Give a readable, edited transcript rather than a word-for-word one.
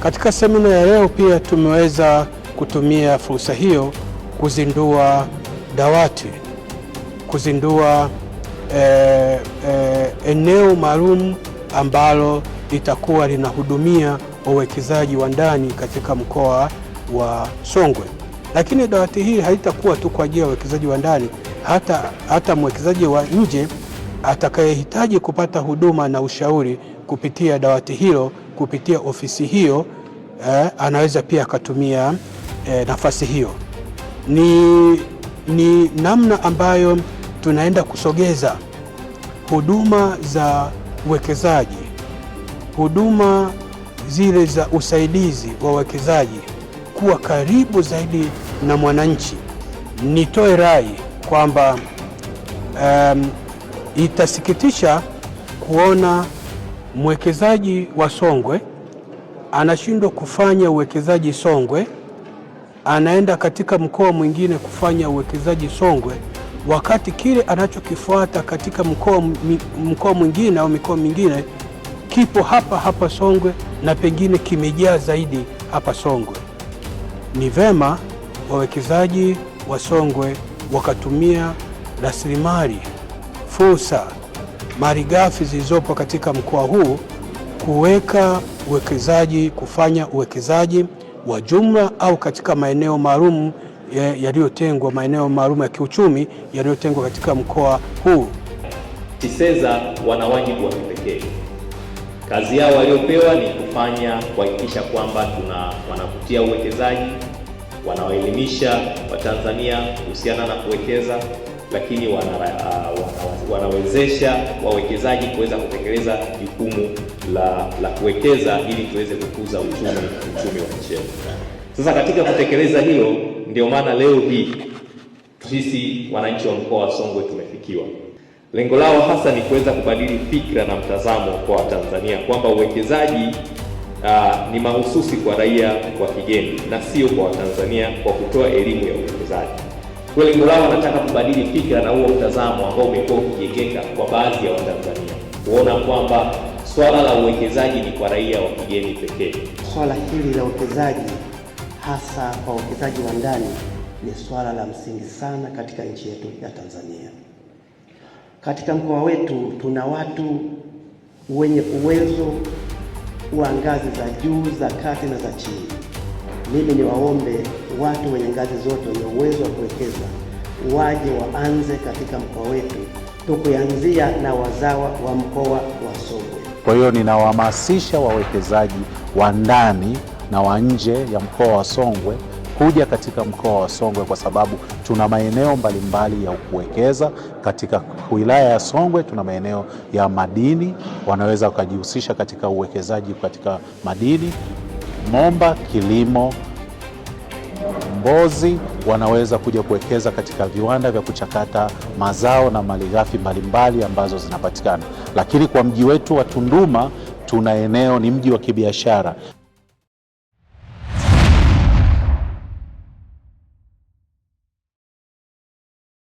Katika semina ya leo pia tumeweza kutumia fursa hiyo kuzindua dawati, kuzindua eneo maalum ambalo litakuwa linahudumia wawekezaji wa ndani katika mkoa wa Songwe. Lakini dawati hili haitakuwa tu kwa ajili ya wawekezaji wa ndani, hata mwekezaji wa nje atakayehitaji kupata huduma na ushauri kupitia dawati hilo, kupitia ofisi hiyo, anaweza pia akatumia nafasi hiyo. Ni namna ambayo tunaenda kusogeza huduma za uwekezaji, huduma zile za usaidizi wa wawekezaji kuwa karibu zaidi na mwananchi. Nitoe rai kwamba itasikitisha kuona mwekezaji wa Songwe anashindwa kufanya uwekezaji Songwe, anaenda katika mkoa mwingine kufanya uwekezaji Songwe, wakati kile anachokifuata katika mkoa mwingine au mikoa mingine kipo hapa hapa Songwe na pengine kimejaa zaidi hapa Songwe. Ni vema wawekezaji wa Songwe wakatumia rasilimali, fursa, malighafi zilizopo katika mkoa huu kuweka uwekezaji, kufanya uwekezaji wa jumla au katika maeneo maalum yaliyotengwa, maeneo maalum ya kiuchumi yaliyotengwa katika mkoa huu. TISEZA wana wajibu wa kipekee. Kazi yao waliopewa ni kuhakikisha kwamba wanavutia uwekezaji, wanawaelimisha Watanzania kuhusiana na kuwekeza, lakini wanawezesha wawekezaji kuweza kutekeleza jukumu la kuwekeza ili tuweze kukuza uchumi wa nchi yetu. Sasa katika kutekeleza hilo, ndio maana leo hii sisi wananchi wa mkoa wa Songwe tumefikiwa. Lengo lao hasa ni kuweza kubadili fikra na mtazamo kwa Watanzania kwamba uwekezaji ni mahususi kwa raia wa kigeni na sio kwa Watanzania, kwa kutoa elimu ya uwekezaji. Kwa lengo lao wanataka kubadili fikra na huo mtazamo ambao umekuwa ukijengeka kwa baadhi ya Watanzania, kuona kwamba swala la uwekezaji ni kwa raia wa kigeni pekee. Swala hili la uwekezaji hasa kwa uwekezaji wa ndani ni swala la msingi sana katika nchi yetu ya Tanzania. Katika mkoa wetu tuna watu wenye uwezo wa ngazi za juu, za kati na za chini. Mimi niwaombe watu wenye ngazi zote wenye uwezo wa kuwekeza waje waanze katika mkoa wetu, tukianzia na wazawa wa mkoa wa Songwe. Kwa hiyo ninawahamasisha wawekezaji wa ndani na wa nje ya mkoa wa Songwe kuja katika mkoa wa Songwe, kwa sababu tuna maeneo mbalimbali ya kuwekeza. Katika wilaya ya Songwe tuna maeneo ya madini, wanaweza wakajihusisha katika uwekezaji katika madini. Momba, kilimo, Mbozi wanaweza kuja kuwekeza katika viwanda vya kuchakata mazao na malighafi mbalimbali ambazo zinapatikana. Lakini kwa mji wetu wa Tunduma tuna eneo, ni mji wa kibiashara.